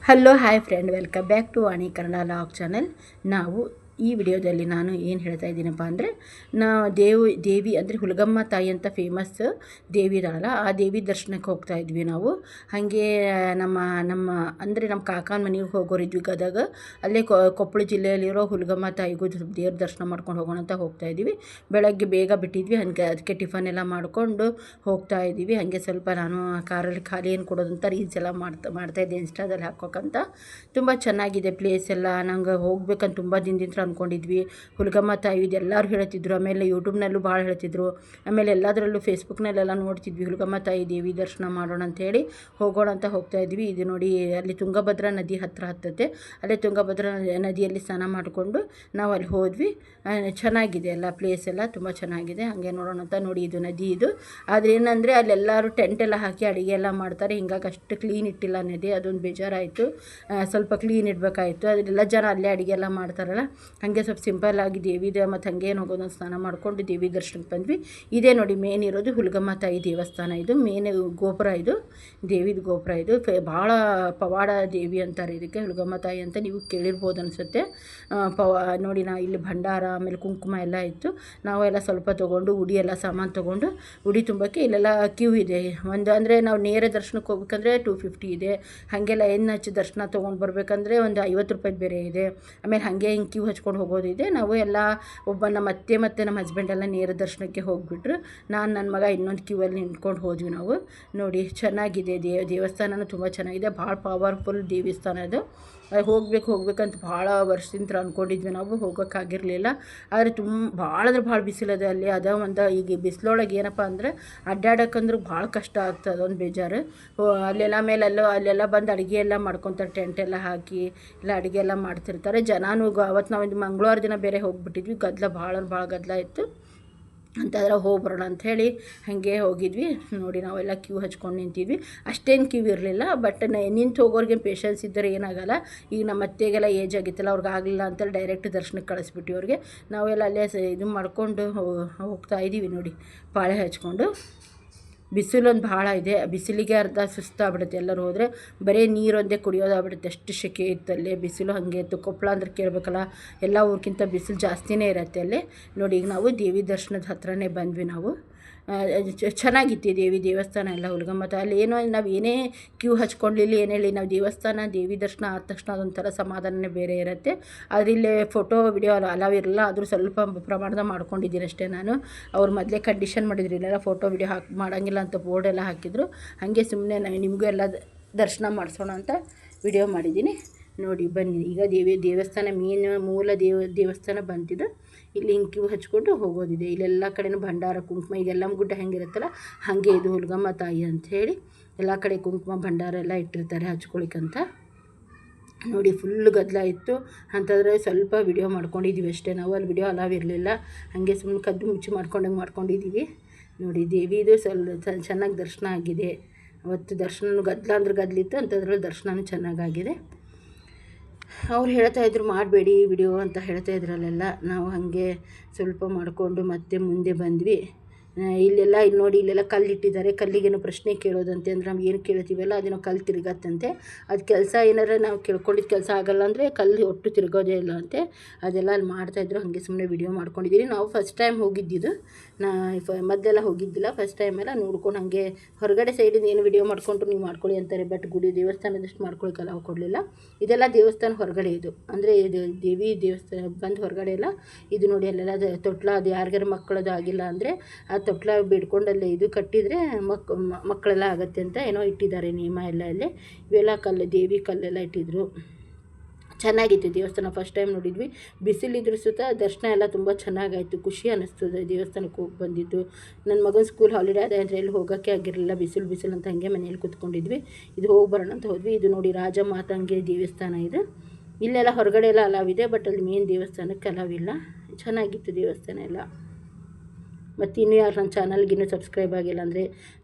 Hello hi friend, welcome back to Vani Kannada vlog channel. ನಾವು ಈ ವಿಡಿಯೋದಲ್ಲಿ ನಾನು ಏನು ಹೇಳ್ತಾ ಇದ್ದೀನಪ್ಪ ಅಂದರೆ, ದೇವಿ ಅಂದರೆ ಹುಲಗಮ್ಮ ತಾಯಿ ಅಂತ ಫೇಮಸ್ ದೇವಿ ಇದ್ದಾಳಲ್ಲ, ಆ ದೇವಿ ದರ್ಶನಕ್ಕೆ ಹೋಗ್ತಾ ಇದ್ವಿ ನಾವು. ಹಾಗೆ ನಮ್ಮ ಅಂದರೆ ನಮ್ಮ ಕಾಕನ ಮನೆಗೆ ಹೋಗೋರಿದ್ವಿ ಗದಗ. ಅಲ್ಲೇ ಕೊಪ್ಪಳ ಜಿಲ್ಲೆಯಲ್ಲಿರೋ ಹುಲಗಮ್ಮ ತಾಯಿಗೂ ದೇವ್ರ ದರ್ಶನ ಮಾಡ್ಕೊಂಡು ಹೋಗೋಣ ಅಂತ ಹೋಗ್ತಾ ಇದ್ದೀವಿ. ಬೆಳಗ್ಗೆ ಬೇಗ ಬಿಟ್ಟಿದ್ವಿ, ಹಾಗೆ ಅದಕ್ಕೆ ಟಿಫನ್ ಎಲ್ಲ ಮಾಡಿಕೊಂಡು ಹೋಗ್ತಾ ಇದ್ದೀವಿ. ಹಾಗೆ ಸ್ವಲ್ಪ ನಾನು ಕಾರಲ್ಲಿ ಖಾಲಿ ಏನು ಕೊಡೋದಂತ ರೀಲ್ಸ್ ಎಲ್ಲ ಮಾಡ್ತಾಯಿದ್ದೆ ಇನ್ಸ್ಟಾದಲ್ಲಿ ಹಾಕೋಕ್ಕಂತ. ತುಂಬ ಚೆನ್ನಾಗಿದೆ ಪ್ಲೇಸ್ ಎಲ್ಲ. ನಂಗೆ ಹೋಗ್ಬೇಕಂತ ತುಂಬ ದಿನದಿಂದ ಅಂದ್ಕೊಂಡಿದ್ವಿ. ಹುಲಗಮ್ಮ ತಾಯಿದು ಎಲ್ಲರೂ ಹೇಳ್ತಿದ್ರು, ಆಮೇಲೆ ಯೂಟ್ಯೂಬ್ನಲ್ಲೂ ಭಾಳ ಹೇಳ್ತಿದ್ರು, ಆಮೇಲೆ ಎಲ್ಲದರಲ್ಲೂ ಫೇಸ್ಬುಕ್ನಲ್ಲೆಲ್ಲ ನೋಡ್ತಿದ್ವಿ. ಹುಲಗಮ್ಮ ತಾಯಿ ದೇವಿ ದರ್ಶನ ಮಾಡೋಣ ಅಂಥೇಳಿ ಹೋಗೋಣ ಅಂತ ಹೋಗ್ತಾ ಇದ್ವಿ. ಇದು ನೋಡಿ, ಅಲ್ಲಿ ತುಂಗಭದ್ರಾ ನದಿ ಹತ್ತತ್ತೆ. ಅಲ್ಲೇ ತುಂಗಭದ್ರಾ ನದಿಯಲ್ಲಿ ಸ್ನಾನ ಮಾಡಿಕೊಂಡು ನಾವು ಅಲ್ಲಿ ಹೋದ್ವಿ. ಚೆನ್ನಾಗಿದೆ ಎಲ್ಲ ಪ್ಲೇಸ್ ಎಲ್ಲ ತುಂಬ ಚೆನ್ನಾಗಿದೆ. ಹಾಗೆ ನೋಡೋಣ ಅಂತ ನೋಡಿ, ಇದು ನದಿ ಇದು. ಆದರೆ ಏನಂದರೆ ಅಲ್ಲೆಲ್ಲರೂ ಟೆಂಟ್ ಎಲ್ಲ ಹಾಕಿ ಅಡುಗೆ ಎಲ್ಲ ಮಾಡ್ತಾರೆ, ಹಿಂಗಾಗಿ ಅಷ್ಟು ಕ್ಲೀನ್ ಇಟ್ಟಿಲ್ಲ ನದಿ. ಅದೊಂದು ಬೇಜಾರಾಯಿತು. ಸ್ವಲ್ಪ ಕ್ಲೀನ್ ಇಡಬೇಕಾಯಿತು. ಅದೆಲ್ಲ ಜನ ಅಲ್ಲೇ ಅಡುಗೆ ಎಲ್ಲ ಮಾಡ್ತಾರಲ್ಲ, ಹಾಗೆ ಸ್ವಲ್ಪ ಸಿಂಪಲ್ಲಾಗಿ ದೇವಿದೆ ಮತ್ತು ಹಾಗೆ ಏನು ಹೋಗೋದು ಸ್ನಾನ ಮಾಡಿಕೊಂಡು ದೇವಿ ದರ್ಶನಕ್ಕೆ ಬಂದ್ವಿ. ಇದೇ ನೋಡಿ ಮೇನ್ ಇರೋದು ಹುಲಗಮ್ಮ ತಾಯಿ ದೇವಸ್ಥಾನ. ಇದು ಮೇನ್ ಗೋಪುರ, ಇದು ದೇವಿದ ಗೋಪುರ. ಇದು ಭಾಳ ಪವಾಡ ದೇವಿ ಅಂತಾರೆ ಇದಕ್ಕೆ, ಹುಲಗಮ್ಮ ತಾಯಿ ಅಂತ. ನೀವು ಕೇಳಿರ್ಬೋದು ಅನಿಸುತ್ತೆ. ನೋಡಿ, ಇಲ್ಲಿ ಭಂಡಾರ ಆಮೇಲೆ ಕುಂಕುಮ ಎಲ್ಲ ಇತ್ತು. ನಾವೆಲ್ಲ ಸ್ವಲ್ಪ ತೊಗೊಂಡು ಉಡಿ ಎಲ್ಲ ಸಾಮಾನು ತೊಗೊಂಡು ಉಡಿ ತುಂಬಕ್ಕೆ ಇಲ್ಲೆಲ್ಲ ಕ್ಯೂ ಇದೆ. ಅಂದರೆ ನಾವು ನೇರ ದರ್ಶನಕ್ಕೆ ಹೋಗ್ಬೇಕಂದ್ರೆ 250 ಇದೆ. ಹಾಗೆಲ್ಲ ಹಚ್ಚಿ ದರ್ಶನ ತೊಗೊಂಡು ಬರಬೇಕಂದ್ರೆ ಒಂದು 50 ರೂಪಾಯಿ ಬೇರೆ ಇದೆ. ಆಮೇಲೆ ಹಾಗೆ ಹಿಂಗೆ ಕ್ಯೂ ಹಚ್ಕೊಂಡು ಹೋಗೋದಿದೆ. ನಾವು ಎಲ್ಲ ನಮ್ಮ ಅತ್ತೆ ಮತ್ತು ನಮ್ಮ ಹಸ್ಬೆಂಡೆಲ್ಲ ನೇರ ದರ್ಶನಕ್ಕೆ ಹೋಗಿಬಿಟ್ರು. ನನ್ನ ಮಗ ಇನ್ನೊಂದು ಕ್ಯೂವಲ್ಲಿ ನಿಂತ್ಕೊಂಡು ಹೋದ್ವಿ ನಾವು. ನೋಡಿ, ಚೆನ್ನಾಗಿದೆ ದೇವಸ್ಥಾನನೂ ತುಂಬ ಚೆನ್ನಾಗಿದೆ. ಭಾಳ ಪವರ್ಫುಲ್ ದೇವಸ್ಥಾನ ಇದು. ಹೋಗ್ಬೇಕಂತ ಭಾಳ ವರ್ಷದಿಂದ ಅಂದ್ಕೊಂಡಿದ್ವಿ ನಾವು, ಹೋಗೋಕ್ಕಾಗಿರಲಿಲ್ಲ. ಆದರೆ ಭಾಳ ಬಿಸಿಲದೆ ಅಲ್ಲಿ. ಈಗ ಬಿಸಿಲೊಳಗೆ ಏನಪ್ಪ ಅಂದರೆ ಅಡ್ಡಾಡೋಕ್ಕಂದ್ರೆ ಭಾಳ ಕಷ್ಟ ಆಗ್ತದೆ, ಅದೊಂದು ಬೇಜಾರು. ಅಲ್ಲೆಲ್ಲ ಬಂದು ಅಡುಗೆ ಎಲ್ಲ ಮಾಡ್ಕೊತಾರೆ, ಟೆಂಟ್ ಎಲ್ಲ ಹಾಕಿ ಎಲ್ಲ ಅಡುಗೆ ಎಲ್ಲ ಮಾಡ್ತಿರ್ತಾರೆ. ಜನನೂ ಅವತ್ತು ನಾವು ಮಂಗಳವಾರ ದಿನ ಬೇರೆ ಹೋಗಿಬಿಟ್ಟಿದ್ವಿ. ಭಾಳ ಗದ್ದಲ ಇತ್ತು ಅಂತಂದ್ರೆ ಹೋಗ್ಬರೋಣ ಅಂಥೇಳಿ ಹಾಗೆ ಹೋಗಿದ್ವಿ. ನೋಡಿ, ನಾವೆಲ್ಲ ಕ್ಯೂ ಹಚ್ಕೊಂಡು ನಿಂತಿದ್ವಿ. ಅಷ್ಟೇನು ಕ್ಯೂ ಇರಲಿಲ್ಲ, ಬಟ್ ನಿಂತು ಹೋಗೋರಿಗೆ ಪೇಷನ್ಸ್ ಇದ್ದರೆ ಏನಾಗಲ್ಲ. ಈಗ ನಮ್ಮ ಅತ್ತೆಗೆಲ್ಲ ಏಜ್ ಆಗಿತ್ತಲ್ಲ, ಅವ್ರಿಗೆ ಆಗಲಿಲ್ಲ ಅಂತೇಳಿ ಡೈರೆಕ್ಟ್ ದರ್ಶನಕ್ಕೆ ಕಳಿಸ್ಬಿಟ್ಟು ಅವ್ರಿಗೆ. ನಾವೆಲ್ಲ ಅಲ್ಲೇ ಇದು ಮಾಡ್ಕೊಂಡು ಹೋಗ್ತಾ ಇದ್ದೀವಿ. ನೋಡಿ, ಪಾಳೆ ಹಚ್ಕೊಂಡು. ಬಿಸಿಲೊಂದು ಭಾಳ ಇದೆ. ಬಿಸಿಲಿಗೆ ಅರ್ಧ ಸುಸ್ತಾಗ್ಬಿಡುತ್ತೆ ಎಲ್ಲರೂ ಹೋದರೆ. ಬರೀ ನೀರೊಂದೇ ಕುಡಿಯೋದಾಗ್ಬಿಡುತ್ತೆ, ಅಷ್ಟು ಸೆಕೆ ಇತ್ತಲ್ಲೇ. ಬಿಸಿಲು ಹಾಗೆ ಇತ್ತು. ಕೊಪ್ಪಳ ಅಂದ್ರೆ ಕೇಳಬೇಕಲ್ಲ, ಎಲ್ಲ ಊರಿಗಿಂತ ಬಿಸಿಲು ಜಾಸ್ತಿನೇ ಇರುತ್ತೆ ಅಲ್ಲಿ. ನೋಡಿ, ಈಗ ನಾವು ದೇವಿ ದರ್ಶನದ ಹತ್ರನೇ ಬಂದ್ವಿ ನಾವು. ಚೆನ್ನಾಗಿತ್ತು ದೇವಿ ದೇವಸ್ಥಾನ ಎಲ್ಲ. ಹುಲಗಮ್ಮ ಅಲ್ಲಿ ಏನೋ ನಾವು ಏನೇ ಕ್ಯೂ ಹಚ್ಕೊಳ್ಳಿಲ್ಲ, ಏನು ಹೇಳಿ, ನಾವು ದೇವಿ ದರ್ಶನ ಆದ ತಕ್ಷಣ ಅದೊಂಥರ ಸಮಾಧಾನನೇ ಬೇರೆ ಇರುತ್ತೆ. ಆದರೆ ಇಲ್ಲಿ ಫೋಟೋ ವಿಡಿಯೋ ಅಲಾವ್ ಇರಲ್ಲ. ಆದರೂ ಸ್ವಲ್ಪ ಪ್ರಮಾಣದ ಮಾಡ್ಕೊಂಡಿದ್ದೀನಿ ಅಷ್ಟೇ ನಾನು. ಅವ್ರು ಮೊದಲೇ ಕಂಡೀಷನ್ ಮಾಡಿದ್ರು, ಇಲ್ಲೆಲ್ಲ ಫೋಟೋ ವಿಡಿಯೋ ಮಾಡೋಂಗಿಲ್ಲ ಅಂತ ಬೋರ್ಡೆಲ್ಲ ಹಾಕಿದ್ರು. ಹಾಗೆ ಸುಮ್ಮನೆ ನಿಮಗೂ ಎಲ್ಲ ದರ್ಶನ ಮಾಡಿಸೋಣ ಅಂತ ವಿಡಿಯೋ ಮಾಡಿದ್ದೀನಿ. ನೋಡಿ, ಬನ್ನಿ. ಈಗ ದೇವಸ್ಥಾನ ಮೂಲ ದೇವಸ್ಥಾನ ಬಂತಿದ್ದು. ಇಲ್ಲಿ ಹಿಂಗೆ ಕ್ಯೂ ಹಚ್ಕೊಂಡು ಹೋಗೋದಿದೆ. ಇಲ್ಲೆಲ್ಲ ಕಡೆನೂ ಭಂಡಾರ ಕುಂಕುಮ, ಈಗ ಎಲ್ಲಮ್ಮ ಗುಡ್ಡ ಹೆಂಗಿರುತ್ತಲ್ಲ ಹಾಗೆ ಇದು ಹುಲಗಮ್ಮ ತಾಯಿ ಅಂಥೇಳಿ ಎಲ್ಲ ಕಡೆ ಕುಂಕುಮ ಭಂಡಾರ ಎಲ್ಲ ಇಟ್ಟಿರ್ತಾರೆ ಹಚ್ಕೊಳಿಕ್ಕಂತ. ನೋಡಿ, ಫುಲ್ ಗದ್ದಲ ಇತ್ತು ಅಂತಂದರೆ ಸ್ವಲ್ಪ ವಿಡಿಯೋ ಮಾಡ್ಕೊಂಡಿದ್ದೀವಿ ಅಷ್ಟೇ ನಾವು. ಅಲ್ಲಿ ವಿಡಿಯೋ ಅಲಾವ್ ಇರಲಿಲ್ಲ. ಹಾಗೆ ಸುಮ್ಮನೆ ಕದ್ದು ಮುಚ್ಚಿ ಮಾಡ್ಕೊಂಡಿದ್ದೀವಿ. ನೋಡಿ, ದೇವಿದು ಚೆನ್ನಾಗಿ ದರ್ಶನ ಆಗಿದೆ. ಅವತ್ತು ದರ್ಶನ ಗದ್ದಲಿತ್ತು ಅಂತದ್ರಲ್ಲಿ ದರ್ಶನವೂ ಚೆನ್ನಾಗಾಗಿದೆ. ಅವ್ರು ಹೇಳ್ತಾಯಿದ್ರು ಮಾಡಬೇಡಿ ವಿಡಿಯೋ ಅಂತ ಹೇಳ್ತಾಯಿದ್ರಲ್ಲೆಲ್ಲ. ನಾವು ಹಾಗೆ ಸ್ವಲ್ಪ ಮಾಡಿಕೊಂಡು ಮತ್ತೆ ಮುಂದೆ ಬಂದ್ವಿ. ಇಲ್ಲೆಲ್ಲ ನೋಡಿ, ಇಲ್ಲೆಲ್ಲ ಕಲ್ಲಿಟ್ಟಿದ್ದಾರೆ. ಕಲ್ಲಿಗೇನೋ ಪ್ರಶ್ನೆ ಕೇಳೋದಂತೆ. ಅಂದರೆ ನಾವು ಏನು ಕೇಳ್ತೀವಲ್ಲ ಅದೇನೋ ಕಲ್ಲು ತಿರುಗತ್ತಂತೆ. ಅದು ಕೆಲಸ ಏನಾರ ನಾವು ಕೇಳ್ಕೊಂಡಿದ್ದು ಕೆಲಸ ಆಗೋಲ್ಲ ಅಂದರೆ ಕಲ್ಲು ಒಟ್ಟು ತಿರುಗೋದೇ ಇಲ್ಲ ಅಂತೆ. ಅದೆಲ್ಲ ಅಲ್ಲಿ ಮಾಡ್ತಾಯಿದ್ರು. ಹಾಗೆ ಸುಮ್ಮನೆ ವಿಡಿಯೋ ಮಾಡ್ಕೊಂಡಿದ್ದೀನಿ. ನಾವು ಫಸ್ಟ್ ಟೈಮ್ ಹೋಗಿದ್ದಿದ್ದು, ಮೊದಲೆಲ್ಲ ಹೋಗಿದ್ದಿಲ್ಲ. ಫಸ್ಟ್ ಟೈಮ್ ಎಲ್ಲ ನೋಡ್ಕೊಂಡು ಹಾಗೆ ಹೊರಗಡೆ ಸೈಡಿಂದ ಏನು ವಿಡಿಯೋ ಮಾಡ್ಕೊಂಡ್ರು ನೀವು ಮಾಡ್ಕೊಳ್ಳಿ ಅಂತಾರೆ. ಬಟ್ ದೇವಸ್ಥಾನದಷ್ಟು ಮಾಡ್ಕೊಳ್ಳಿಕ್ಕೆ ಅಲಾವ್ ಕೊಡಲಿಲ್ಲ. ಇದೆಲ್ಲ ದೇವಸ್ಥಾನ ಹೊರಗಡೆ, ಇದು ಅಂದರೆ ಇದು ದೇವಿ ದೇವಸ್ಥಾನ ಬಂದು ಹೊರಗಡೆ ಎಲ್ಲ. ಇದು ನೋಡಿ, ಅಲ್ಲೆಲ್ಲ ತೊಟ್ಲ, ಅದು ಯಾರಿಗಾರು ಮಕ್ಕಳದು ಆಗಿಲ್ಲ ಅಂದರೆ ಆ ತೊಟ್ಲ ಬಿಡ್ಕೊಂಡಲ್ಲೇ ಇದು ಕಟ್ಟಿದರೆ ಮಕ್ಕಳೆಲ್ಲ ಆಗುತ್ತೆ ಅಂತ ಏನೋ ಇಟ್ಟಿದ್ದಾರೆ ನಿಯಮ ಎಲ್ಲ. ಅಲ್ಲೇ ಇವೆಲ್ಲ ದೇವಿ ಕಲ್ಲೆಲ್ಲ ಇಟ್ಟಿದ್ರು. ಚೆನ್ನಾಗಿತ್ತು ದೇವಸ್ಥಾನ. ಫಸ್ಟ್ ಟೈಮ್ ನೋಡಿದ್ವಿ. ಬಿಸಿಲಿದ್ರು ಸುತ್ತ ದರ್ಶನ ಎಲ್ಲ ತುಂಬ ಚೆನ್ನಾಗಾಯಿತು. ಖುಷಿ ಅನ್ನಿಸ್ತದೆ ದೇವಸ್ಥಾನಕ್ಕೆ ಹೋಗಿ ಬಂದಿದ್ದು. ನನ್ನ ಮಗನ ಸ್ಕೂಲ್ ಹಾಲಿಡೇ ಅದೇ ಅಂದರೆ ಎಲ್ಲಿ ಹೋಗೋಕ್ಕೆ ಆಗಿರಲಿಲ್ಲ, ಬಿಸಿಲು ಅಂತ ಹಾಗೆ ಮನೇಲಿ ಕೂತ್ಕೊಂಡಿದ್ವಿ. ಇದು ಹೋಗಿ ಬರೋಣ ಅಂತ ಹೋದ್ವಿ. ಇದು ನೋಡಿ, ರಾಜ ಮಾತಂಗೆ ದೇವಸ್ಥಾನ ಇದು. ಇಲ್ಲೆಲ್ಲ ಹೊರಗಡೆ ಎಲ್ಲ ಅಲಾವಿದೆ, ಬಟ್ ಅಲ್ಲಿ ಮೇನ್ ದೇವಸ್ಥಾನಕ್ಕೆ ಅಲಾವಿಲ್ಲ. ಚೆನ್ನಾಗಿತ್ತು ದೇವಸ್ಥಾನ ಎಲ್ಲ. ಮತ್ತು ಇನ್ನೂ ಯಾರು ನನ್ನ ಚಾನಲ್ಗಿನ್ನೂ ಸಬ್ಸ್ಕ್ರೈಬ್ ಆಗಿಲ್ಲ ಅಂದರೆ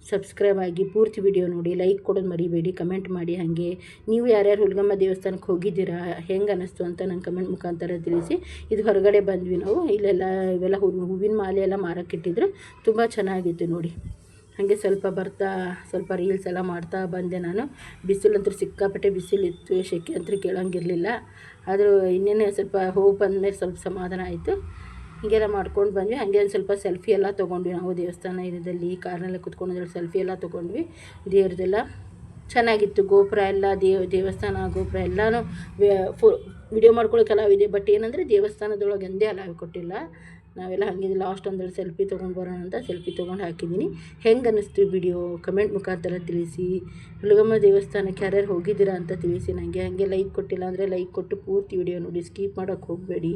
ಸಬ್ಸ್ಕ್ರೈಬ್ ಆಗಿ ಪೂರ್ತಿ ವಿಡಿಯೋ ನೋಡಿ, ಲೈಕ್ ಕೊಡೋದು ಮರಿಬೇಡಿ, ಕಮೆಂಟ್ ಮಾಡಿ. ಹಾಗೆ ನೀವು ಯಾರ್ಯಾರು ಹುಲಗಮ್ಮ ದೇವಸ್ಥಾನಕ್ಕೆ ಹೋಗಿದ್ದೀರಾ, ಹೆಂಗೆ ಅನ್ನಿಸ್ತು ಅಂತ ನಂಗೆ ಕಮೆಂಟ್ ಮುಖಾಂತರ ತಿಳಿಸಿ. ಇದು ಹೊರಗಡೆ ಬಂದ್ವಿ ನಾವು. ಇವೆಲ್ಲ ಹೂವಿನ ಮಾಲೆ ಎಲ್ಲ ಮಾರಕ್ಕಿಟ್ಟಿದ್ರು. ತುಂಬ ಚೆನ್ನಾಗಿತ್ತು ನೋಡಿ. ಹಾಗೆ ಸ್ವಲ್ಪ ಬರ್ತಾ ಸ್ವಲ್ಪ ರೀಲ್ಸ್ ಎಲ್ಲ ಮಾಡ್ತಾ ಬಂದೆ ನಾನು. ಬಿಸಿಲಂತೂ ಸಿಕ್ಕಾಪಟ್ಟೆ ಬಿಸಿಲಿತ್ತು, ಸೆಕೆ ಅಂತೂ ಕೇಳೋಂಗಿರಲಿಲ್ಲ. ಆದರೂ ಇನ್ನೇನು ಸ್ವಲ್ಪ ಹೋಗಿ ಬಂದಮೇಲೆ ಸ್ವಲ್ಪ ಸಮಾಧಾನ ಆಯಿತು. ಹೀಗೆಲ್ಲ ಮಾಡ್ಕೊಂಡು ಬಂದ್ವಿ. ಹಾಗೆ ಒಂದು ಸ್ವಲ್ಪ ಸೆಲ್ಫಿ ಎಲ್ಲ ತೊಗೊಂಡ್ವಿ ನಾವು ದೇವಸ್ಥಾನ ಏರಿಯಾದಲ್ಲಿ ಕಾರ್ನಲ್ಲೇ ಕುತ್ಕೊಂಡು ಸೆಲ್ಫಿ ಎಲ್ಲ ತೊಗೊಂಡ್ವಿ. ದೇವ್ರದ್ದೆಲ್ಲ ಚೆನ್ನಾಗಿತ್ತು. ಗೋಪುರ ಎಲ್ಲ ದೇವಸ್ಥಾನ ಗೋಪುರ ಎಲ್ಲನೂ ವಿಡಿಯೋ ಮಾಡ್ಕೊಳ್ಳೋಕೆ ಬಟ್ ಏನಂದರೆ ದೇವಸ್ಥಾನದೊಳಗೆ ಒಂದೇ ಅಲಾವ್ ಕೊಟ್ಟಿಲ್ಲ. ನಾವೆಲ್ಲ ಹಾಗೆ ಲಾಸ್ಟ್ ಒಂದೆರಡು ಸೆಲ್ಫಿ ತೊಗೊಂಡು ಬರೋಣ ಅಂತ ಸೆಲ್ಫಿ ತೊಗೊಂಡು ಹಾಕಿದ್ದೀನಿ. ಹೆಂಗೆ ಅನ್ನಿಸ್ತು ವಿಡಿಯೋ ಕಮೆಂಟ್ ಮುಖಾಂತರ ತಿಳಿಸಿ. ಹುಲಗಮ್ಮ ದೇವಸ್ಥಾನಕ್ಕೆ ಯಾರ್ಯಾರು ಹೋಗಿದ್ದೀರಾ ಅಂತ ತಿಳಿಸಿ ನನಗೆ. ಹಾಗೆ ಲೈಕ್ ಕೊಟ್ಟಿಲ್ಲ ಅಂದರೆ ಲೈಕ್ ಕೊಟ್ಟು ಪೂರ್ತಿ ವಿಡಿಯೋ ನೋಡಿ, ಸ್ಕಿಪ್ ಮಾಡೋಕ್ಕೆ ಹೋಗಬೇಡಿ.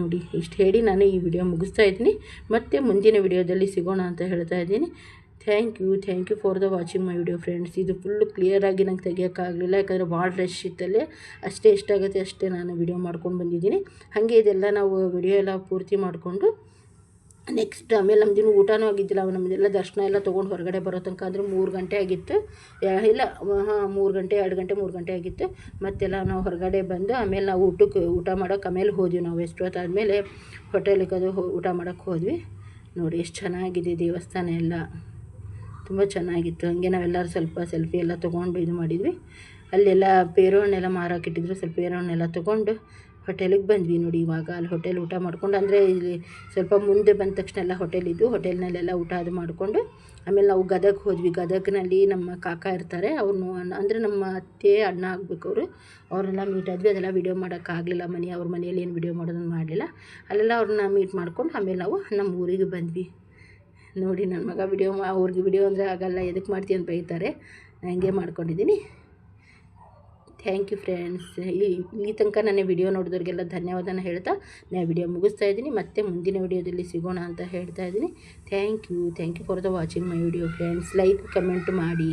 ನೋಡಿ ಇಷ್ಟು ಹೇಳಿ ನಾನು ಈ ವಿಡಿಯೋ ಮುಗಿಸ್ತಾ ಇದ್ದೀನಿ. ಮತ್ತೆ ಮುಂದಿನ ವಿಡಿಯೋದಲ್ಲಿ ಸಿಗೋಣ ಅಂತ ಹೇಳ್ತಾ ಇದ್ದೀನಿ. Thank you for the watching my video friends. ಇದು ಫುಲ್ಲು ಕ್ಲಿಯರಾಗಿ ನಂಗೆ ತೆಗಿಯೋಕ್ಕಾಗಲಿಲ್ಲ, ಯಾಕಂದರೆ ಭಾಳ ರಶ್ ಇತ್ತಲ್ಲೇ. ಅಷ್ಟೇ ಎಷ್ಟಾಗುತ್ತೆ ಅಷ್ಟೇ ನಾನು ವಿಡಿಯೋ ಮಾಡ್ಕೊಂಡು ಬಂದಿದ್ದೀನಿ. ಹಾಗೆ ಇದೆಲ್ಲ ನಾವು ವಿಡಿಯೋ ಎಲ್ಲ ಪೂರ್ತಿ ಮಾಡಿಕೊಂಡು ನೆಕ್ಸ್ಟ್ ಆಮೇಲೆ ನಮ್ಮದಿನ ಊಟನೂ ಆಗಿದ್ದಿಲ್ಲ. ನಮ್ಮದೆಲ್ಲ ದರ್ಶನ ಎಲ್ಲ ತೊಗೊಂಡು ಹೊರಗಡೆ ಬರೋ ತನಕ ಅಂದರೆ 3 ಗಂಟೆ ಆಗಿತ್ತು. ಇಲ್ಲ 3 ಗಂಟೆ 2 ಗಂಟೆ 3 ಗಂಟೆ ಆಗಿತ್ತು. ಮತ್ತೆಲ್ಲ ನಾವು ಹೊರಗಡೆ ಬಂದು ಆಮೇಲೆ ನಾವು ಊಟ ಮಾಡೋಕೆ ಆಮೇಲೆ ಹೋದ್ವಿ. ನಾವು ಎಷ್ಟೊತ್ತಾದಮೇಲೆ ಹೋಟೆಲಿಗೆ ಅದು ಊಟ ಮಾಡೋಕ್ಕೆ ಹೋದ್ವಿ. ನೋಡಿ ಎಷ್ಟು ಚೆನ್ನಾಗಿದೆ ದೇವಸ್ಥಾನ ಎಲ್ಲ, ತುಂಬ ಚೆನ್ನಾಗಿತ್ತು. ಹಾಗೆ ನಾವೆಲ್ಲರೂ ಸ್ವಲ್ಪ ಸೆಲ್ಫಿ ಎಲ್ಲ ತೊಗೊಂಡು ಇದು ಮಾಡಿದ್ವಿ. ಅಲ್ಲೆಲ್ಲ ಪೇರು ಹಣ್ಣೆಲ್ಲ ಮಾರಾಕಿಟ್ಟಿದ್ರು. ಸ್ವಲ್ಪ ಪೇರು ಹಣ್ಣೆಲ್ಲ ತೊಗೊಂಡು ಹೋಟೆಲಿಗೆ ಬಂದ್ವಿ. ನೋಡಿ ಇವಾಗ ಅಲ್ಲಿ ಹೋಟೆಲ್ ಊಟ ಮಾಡ್ಕೊಂಡು, ಅಂದರೆ ಇಲ್ಲಿ ಸ್ವಲ್ಪ ಮುಂದೆ ಬಂದ ತಕ್ಷಣ ಎಲ್ಲ ಹೋಟೆಲಿದ್ದು, ಹೋಟೆಲ್ನಲ್ಲೆಲ್ಲ ಊಟ ಅದು ಮಾಡಿಕೊಂಡು ಆಮೇಲೆ ನಾವು ಗದಗ ಹೋದ್ವಿ. ಗದಗಿನಲ್ಲಿ ನಮ್ಮ ಕಾಕ ಇರ್ತಾರೆ, ಅವ್ರನ್ನು ಅಂದರೆ ನಮ್ಮ ಅತ್ತೆ ಅಣ್ಣ ಆಗಬೇಕು ಅವ್ರನ್ನೆಲ್ಲ ಮೀಟ್ ಆದ್ವಿ. ಅದೆಲ್ಲ ವೀಡಿಯೋ ಮಾಡೋಕ್ಕಾಗಲಿಲ್ಲ. ಅವ್ರ ಮನೆಯಲ್ಲಿ ಏನು ವೀಡಿಯೋ ಮಾಡೋದನ್ನು ಮಾಡಲಿಲ್ಲ. ಅಲ್ಲೆಲ್ಲ ಅವ್ರನ್ನ ಮೀಟ್ ಮಾಡ್ಕೊಂಡು ಆಮೇಲೆ ನಾವು ನಮ್ಮ ಊರಿಗೆ ಬಂದ್ವಿ. ನೋಡಿ ನನ್ನ ಮಗ ಅವ್ರಿಗೆ ವಿಡಿಯೋ ಅಂದರೆ ಆಗಲ್ಲ, ಎದಕ್ಕೆ ಮಾಡ್ತೀವಿ ಅಂತ ಬೈತಾರೆ. ಹಂಗೆ ಮಾಡ್ಕೊಂಡಿದ್ದೀನಿ. Thank you friends. ಇಲ್ಲಿ ತನಕ ನನ್ನ ವಿಡಿಯೋ ನೋಡಿದವ್ರಿಗೆಲ್ಲ ಧನ್ಯವಾದನ ಹೇಳ್ತಾ ನಾನು ವಿಡಿಯೋ ಮುಗಿಸ್ತಾ ಇದ್ದೀನಿ. ಮತ್ತೆ ಮುಂದಿನ ವಿಡಿಯೋದಲ್ಲಿ ಸಿಗೋಣ ಅಂತ ಹೇಳ್ತಾ ಇದ್ದೀನಿ. Thank you for the watching my video friends. Like comment ಮಾಡಿ.